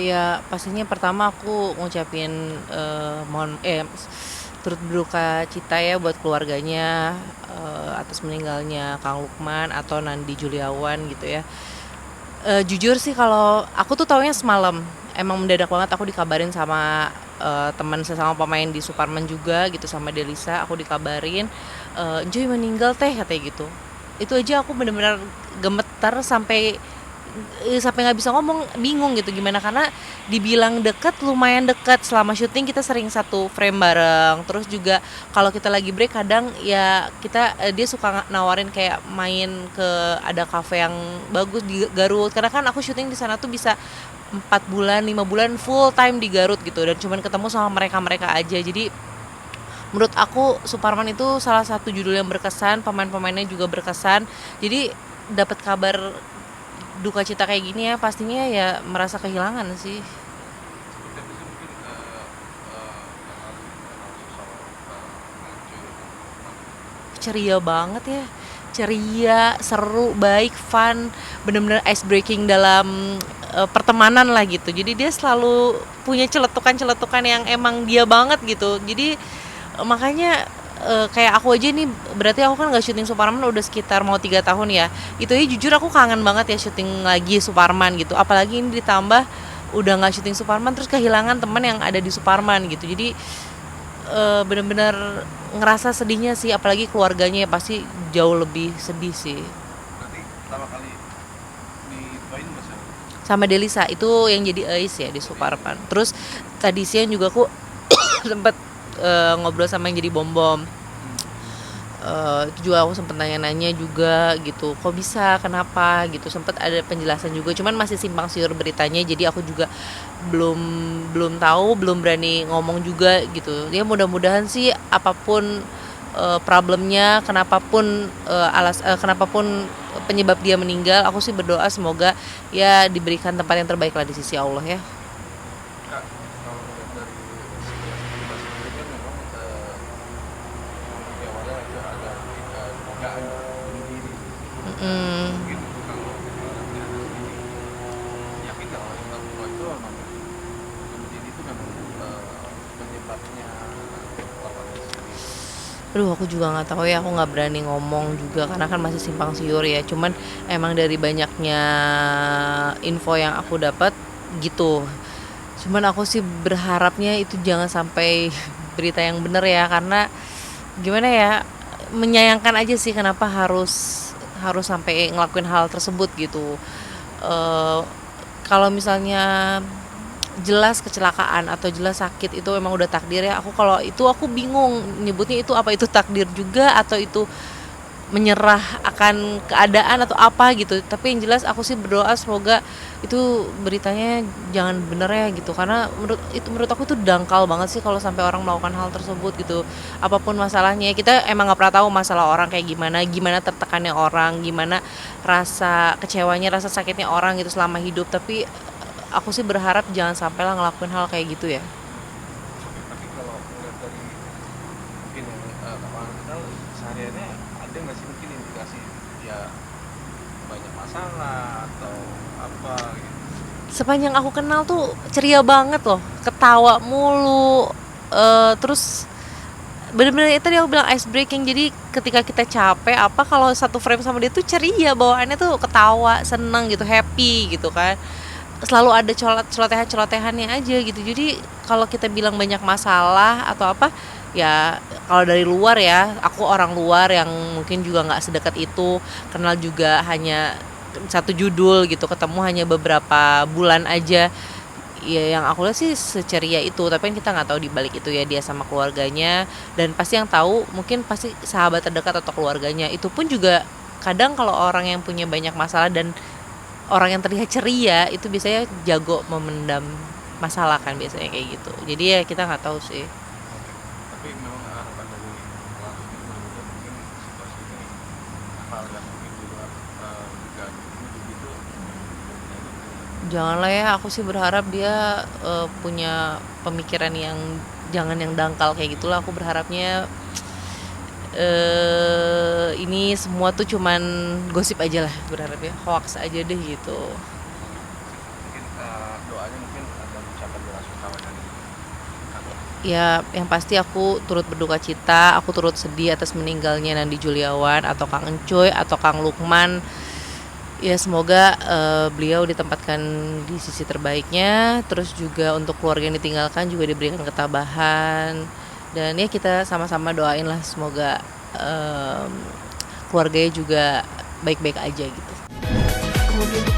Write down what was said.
Ya pastinya pertama aku ngucapin turut berduka cita ya buat keluarganya atas meninggalnya Kang Lukman atau Nandi Juliawan gitu ya. Jujur sih kalau aku tuh taunya semalam, emang mendadak banget aku dikabarin sama teman sesama pemain di Suparman juga gitu sama Delisa, aku dikabarin Joy meninggal teh katanya gitu. Itu aja aku bener-bener gemetar sampai nggak bisa ngomong, bingung gitu gimana, karena dibilang deket, lumayan deket selama syuting kita sering satu frame bareng. Terus juga kalau kita lagi break kadang ya dia suka nawarin kayak main ke ada cafe yang bagus di Garut, karena kan aku syuting di sana tuh bisa 4 bulan 5 bulan full time di Garut gitu, dan cuman ketemu sama mereka-mereka aja. Jadi menurut aku Suparman itu salah satu judul yang berkesan, pemain-pemainnya juga berkesan. Jadi dapat kabar duka cita kayak gini ya pastinya ya merasa kehilangan sih. Seperti apa sih mungkin kenal sosok Kang Joy dengan Lukman? Ceria banget ya, ceria, seru, baik, fun, bener-bener ice breaking dalam pertemanan lah gitu. Jadi dia selalu punya celetukan-celetukan yang emang dia banget gitu. Jadi makanya kayak aku aja nih, berarti aku kan nggak syuting Suparman udah sekitar mau 3 tahun ya. Itu aja jujur aku kangen banget ya syuting lagi Suparman gitu. Apalagi ini ditambah udah nggak syuting Suparman terus kehilangan teman yang ada di Suparman gitu. Jadi bener-bener ngerasa sedihnya sih, apalagi keluarganya ya pasti jauh lebih sedih sih. Berarti pertama kali diduain Mas ya? Sama Delisa itu yang jadi Ais ya di Oh di Suparman. Terus tadi siang juga aku sempet ngobrol sama yang jadi Bom Bom. Itu juga aku sempet nanya-nanya juga gitu, kok bisa, kenapa gitu, sempet ada penjelasan juga, cuman masih simpang siur beritanya, jadi aku juga belum belum tahu, belum berani ngomong juga gitu. Ya mudah-mudahan sih apapun problemnya, kenapapun penyebab dia meninggal, aku sih berdoa semoga ya diberikan tempat yang terbaik lah di sisi Allah ya. Kak, kalau ngeliat dari sekilas cerita sendiri kan memang di awalnya itu ada dugaan bunuh diri. Mungkin kalau nanti ada sedikit yakin nggak kalau itu memang bunuh diri itu memang penyebabnya korbannya sendiri. Aduh aku juga nggak tahu ya, aku nggak berani ngomong juga karena kan masih simpang siur ya. Cuman emang dari banyaknya info yang aku dapat gitu. Cuman aku sih berharapnya itu jangan sampai berita yang bener ya, karena gimana ya, menyayangkan aja sih kenapa harus harus sampai ngelakuin hal tersebut gitu. Eh Kalau misalnya jelas kecelakaan atau jelas sakit itu emang udah takdir ya, aku kalau itu aku bingung nyebutnya itu apa, itu takdir juga atau itu menyerah akan keadaan atau apa gitu. Tapi yang jelas aku sih berdoa semoga itu beritanya jangan bener ya gitu, karena menurut aku itu dangkal banget sih kalau sampai orang melakukan hal tersebut gitu. Apapun masalahnya, kita emang nggak pernah tahu masalah orang kayak gimana, gimana tertekannya orang, gimana rasa kecewanya, rasa sakitnya orang gitu selama hidup. Tapi aku sih berharap jangan sampai lah ngelakuin hal kayak gitu ya. Oke, tapi kalau ngeliat dari mungkin yang kakak kenal sehariannya ada nggak sih mungkin indikasi dia banyak masalah atau apa gitu? Sepanjang aku kenal tuh ceria banget loh, ketawa mulu. Terus bener-bener itu tadi aku bilang ice breaking, jadi ketika kita capek apa, kalau satu frame sama dia tuh ceria bawaannya, tuh ketawa seneng gitu, happy gitu kan, selalu ada celotehan-celotehannya aja gitu. Jadi kalau kita bilang banyak masalah atau apa ya, kalau dari luar ya, aku orang luar yang mungkin juga nggak sedekat itu, kenal juga hanya satu judul gitu, ketemu hanya beberapa bulan aja. Ya yang aku lihat sih seceria itu, tapi kan kita nggak tahu di balik itu ya dia sama keluarganya, dan pasti yang tahu mungkin pasti sahabat terdekat atau keluarganya. Itu pun juga kadang kalau orang yang punya banyak masalah dan orang yang terlihat ceria itu biasanya jago memendam masalah kan, biasanya kayak gitu. Jadi ya kita nggak tahu sih. Oke, tapi memang harapan dari kakak sendiri mudah-mudahan mungkin situasi ini hal yang mungkin di luar dugaan bunuh diri itu mudah-mudahan itu tidak terjadi. Janganlah ya, aku sih berharap dia punya pemikiran yang jangan yang dangkal kayak gitulah. Aku berharapnya ini semua tuh cuman gosip aja lah, berharap ya hoax aja deh gitu. Oke, sip. Mungkin doanya mungkin Ya yang pasti aku turut berduka cita, aku turut sedih atas meninggalnya Nandi Juliawan atau Kang Encuy atau Kang Lukman. Ya semoga beliau ditempatkan di sisi terbaiknya, terus juga untuk keluarga yang ditinggalkan juga diberikan ketabahan, dan ya kita sama-sama doain lah semoga keluarganya juga baik-baik aja gitu. Kemudian